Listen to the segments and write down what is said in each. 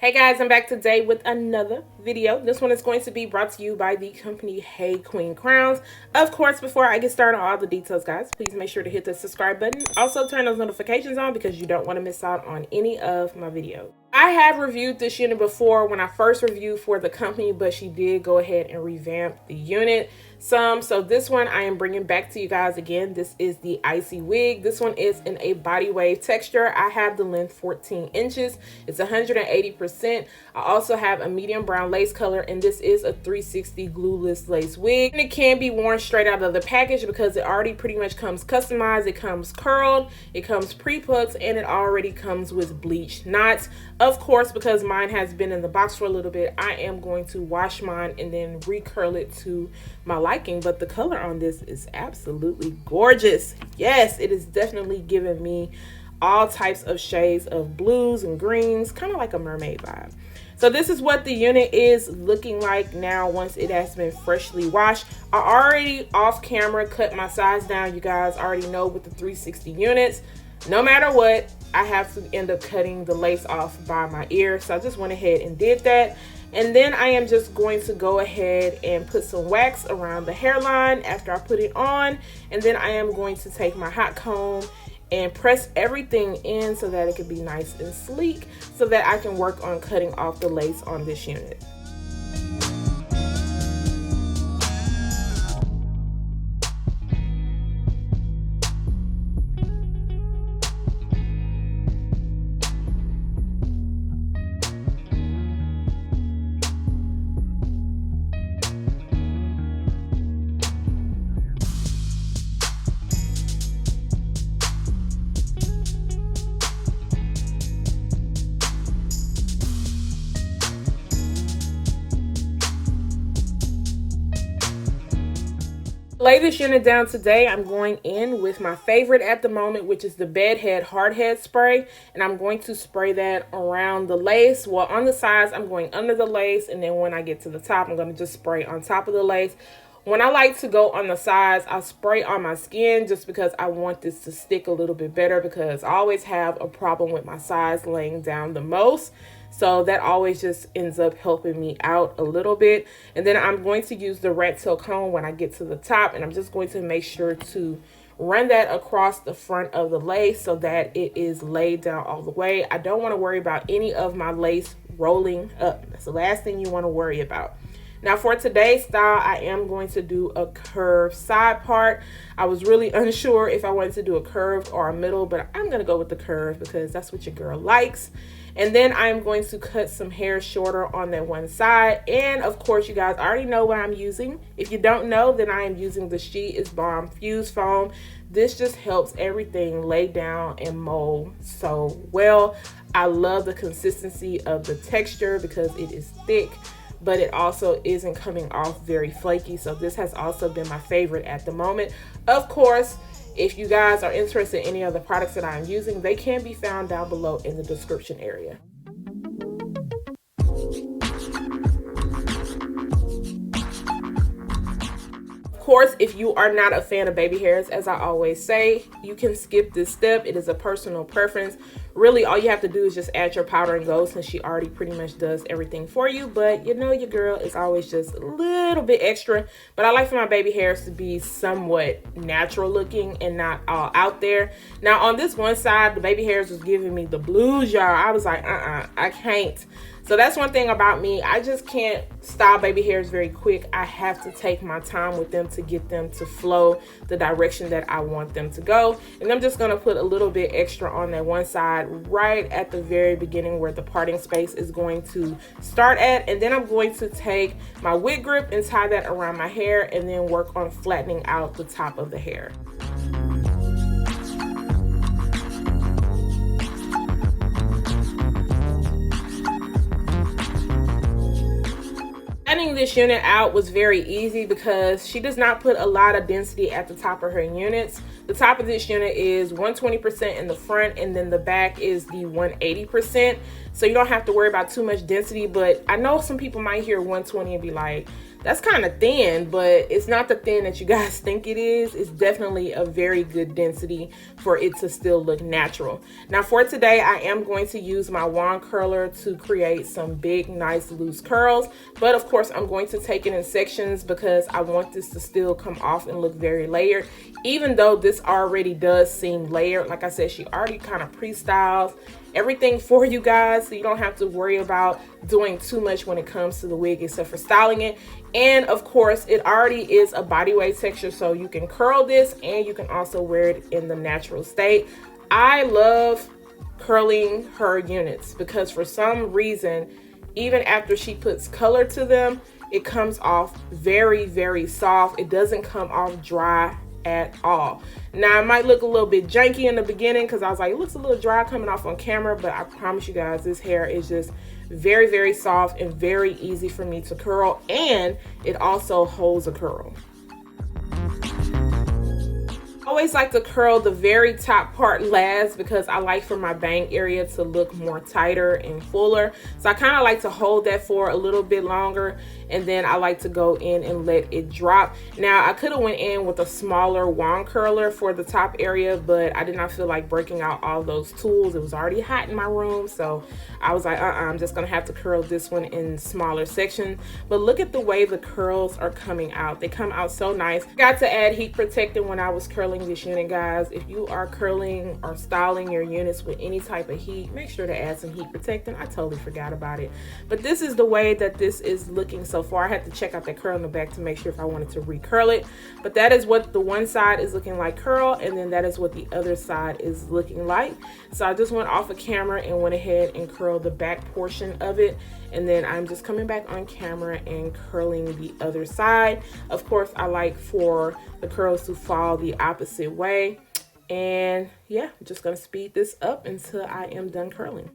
Hey guys, I'm back today with another video. This one is going to be brought to you by the company HayQueenCrowns. Of course, before I get started on all the details, guys, please make sure to hit the subscribe button. Also, turn those notifications on because you don't want to miss out on any of my videos. I have reviewed this unit before when I first reviewed for the company, but she did go ahead and revamp the unit some. So this one I am bringing back to you guys again. This is the Icy Wig. This one is in a body wave texture. I have the length 14 inches. It's 180%. I also have a medium brown lace color, and this is a 360 glueless lace wig. And it can be worn straight out of the package because it already pretty much comes customized. It comes curled, it comes pre-plucked, and it already comes with bleached knots. Of course, because mine has been in the box for a little bit, I am going to wash mine and then recurl it to my liking. But the color on this is absolutely gorgeous. Yes, it is definitely giving me all types of shades of blues and greens, kind of like a mermaid vibe. So this is what the unit is looking like now once it has been freshly washed. I already off camera cut my size down. You guys already know with the 360 units, no matter what, I have to end up cutting the lace off by my ear. So I just went ahead and did that. And then I am just going to go ahead and put some wax around the hairline after I put it on. And then I am going to take my hot comb and press everything in so that it can be nice and sleek so that I can work on cutting off the lace on this unit. Lay this unit down today. I'm going in with my favorite at the moment, which is the Bed Head Hard Head spray, and I'm going to spray that around the lace. Well, on the sides, I'm going under the lace, and then when I get to the top, I'm going to just spray on top of the lace. When I like to go on the sides, I spray on my skin just because I want this to stick a little bit better, because I always have a problem with my sides laying down the most. So that always just ends up helping me out a little bit. And then I'm going to use the rat tail comb when I get to the top, and I'm just going to make sure to run that across the front of the lace so that it is laid down all the way. I don't want to worry about any of my lace rolling up. That's the last thing you want to worry about. Now for today's style, I am going to do a curved side part. I was really unsure if I wanted to do a curved or a middle, but I'm going to go with the curve because that's what your girl likes. And then I'm going to cut some hair shorter on that one side. And of course, you guys already know what I'm using. If you don't know, then I am using the She Is Bomb Fuse Foam. This just helps everything lay down and mold so well. I love the consistency of the texture because it is thick, but it also isn't coming off very flaky. So this has also been my favorite at the moment. Of course, if you guys are interested in any of the products that I'm using, they can be found down below in the description area. Of course, if you are not a fan of baby hairs, as I always say, you can skip this step. It is a personal preference. Really, all you have to do is just add your powder and go, since she already pretty much does everything for you. But you know, your girl is always just a little bit extra. But I like for my baby hairs to be somewhat natural looking and not all out there. Now on this one side, the baby hairs was giving me the blues, y'all. I was like, I can't. So that's one thing about me. I just can't style baby hairs very quick. I have to take my time with them to get them to flow the direction that I want them to go. And I'm just gonna put a little bit extra on that one side right at the very beginning where the parting space is going to start at. And then I'm going to take my wig grip and tie that around my hair and then work on flattening out the top of the hair. Cutting this unit out was very easy because she does not put a lot of density at the top of her units. The top of this unit is 120% in the front, and then the back is the 180%. So you don't have to worry about too much density, but I know some people might hear 120 and be like, that's kind of thin, but it's not the thin that you guys think it is. It's definitely a very good density for it to still look natural. Now for today, I am going to use my wand curler to create some big, nice, loose curls. But of course, I'm going to take it in sections because I want this to still come off and look very layered. Even though this already does seem layered, like I said, she already kind of pre-styles everything for you guys, so you don't have to worry about doing too much when it comes to the wig except for styling it. And of course, it already is a body wave texture, so you can curl this and you can also wear it in the natural state. I love curling her units because for some reason, even after she puts color to them, it comes off very, very soft. It doesn't come off dry at all. Now it might look a little bit janky in the beginning because I was like, it looks a little dry coming off on camera, but I promise you guys, this hair is just very, very soft and very easy for me to curl, and it also holds a curl. I always like to curl the very top part last because I like for my bang area to look more tighter and fuller. So I kind of like to hold that for a little bit longer, and then I like to go in and let it drop. Now I could have went in with a smaller wand curler for the top area, but I did not feel like breaking out all those tools. It was already hot in my room, so I was like, I'm just gonna have to curl this one in smaller sections. But look at the way the curls are coming out. They come out so nice. Got to add heat protectant when I was curling this unit, guys. If you are curling or styling your units with any type of heat, make sure to add some heat protectant. I totally forgot about it, but this is the way that this is looking so far. I had to check out that curl in the back to make sure if I wanted to recurl it, but that is what the one side is looking like curl, and then that is what the other side is looking like. So I just went off of camera and went ahead and curled the back portion of it, and then I'm just coming back on camera and curling the other side. Of course, I like for the curls to fall the opposite way, and yeah, I'm just gonna speed this up until I am done curling.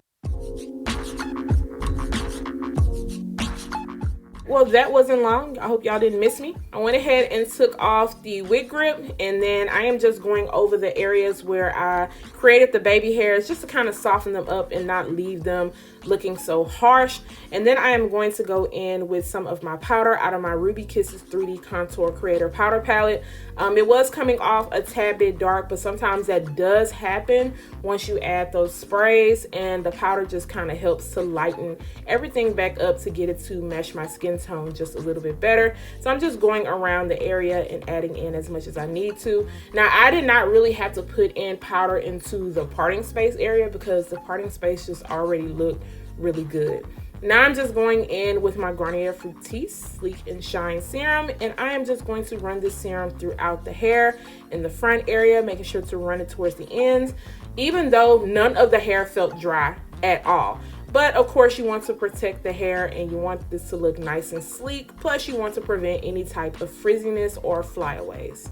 Well, that wasn't long. I hope y'all didn't miss me. I went ahead and took off the wig grip, and then I am just going over the areas where I created the baby hairs just to kind of soften them up and not leave them looking so harsh. And then I am going to go in with some of my powder out of my Ruby Kisses 3D Contour Creator Powder Palette. It was coming off a tad bit dark, but sometimes that does happen once you add those sprays, and the powder just kind of helps to lighten everything back up to get it to match my skin tone just a little bit better. So I'm just going around the area and adding in as much as I need to. Now I did not really have to put in powder into the parting space area because the parting space just already looked really good. Now I'm just going in with my Garnier Fructis Sleek and Shine Serum, and I am just going to run this serum throughout the hair in the front area, making sure to run it towards the ends, even though none of the hair felt dry at all. But of course you want to protect the hair and you want this to look nice and sleek, plus you want to prevent any type of frizziness or flyaways.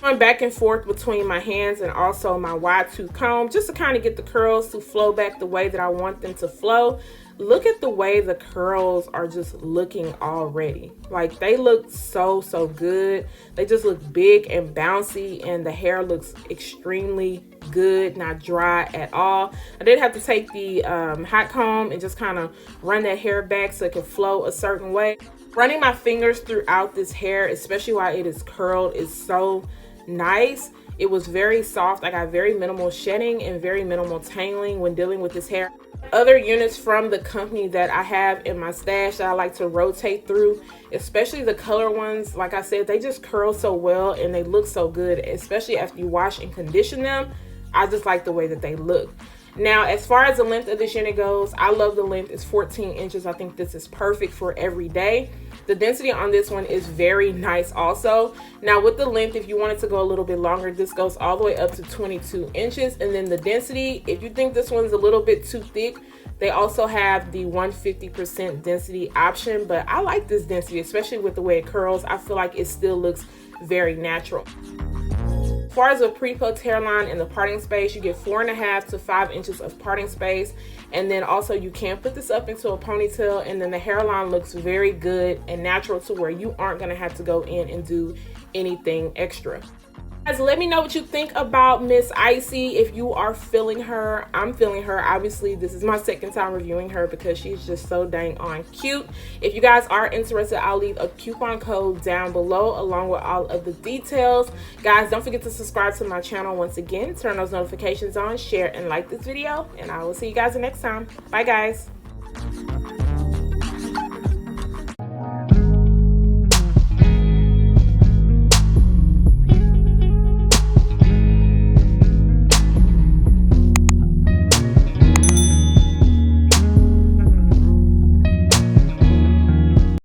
Going back and forth between my hands and also my wide tooth comb just to kind of get the curls to flow back the way that I want them to flow. Look at the way the curls are just looking already. Like, they look so good. They just look big and bouncy, and the hair looks extremely good, not dry at all. I did have to take the hot comb and just kind of run that hair back so it can flow a certain way. Running my fingers throughout this hair, especially while it is curled, is so nice. It was very soft. I got very minimal shedding and very minimal tangling when dealing with this hair. Other units from the company that I have in my stash that I like to rotate through, especially the color ones, like I said, they just curl so well and they look so good, especially after you wash and condition them. I just like the way that they look. Now, as far as the length of this unit goes, I love the length. It's 14 inches. I think this is perfect for every day. The density on this one is very nice also. Now, with the length, if you wanted to go a little bit longer, this goes all the way up to 22 inches. And then the density, if you think this one's a little bit too thick, they also have the 150% density option. But I like this density, especially with the way it curls. I feel like it still looks very natural. As far as a pre-plucked hairline and the parting space, you get 4.5 to 5 inches of parting space. And then also you can put this up into a ponytail, and then the hairline looks very good and natural to where you aren't gonna have to go in and do anything extra. Guys, let me know what you think about Miss Icy. If you are feeling her, I'm feeling her. Obviously, this is my second time reviewing her because she's just so dang on cute. If you guys are interested, I'll leave a coupon code down below along with all of the details. Guys, don't forget to subscribe to my channel once again. Turn those notifications on, share, and like this video. And I will see you guys the next time. Bye, guys.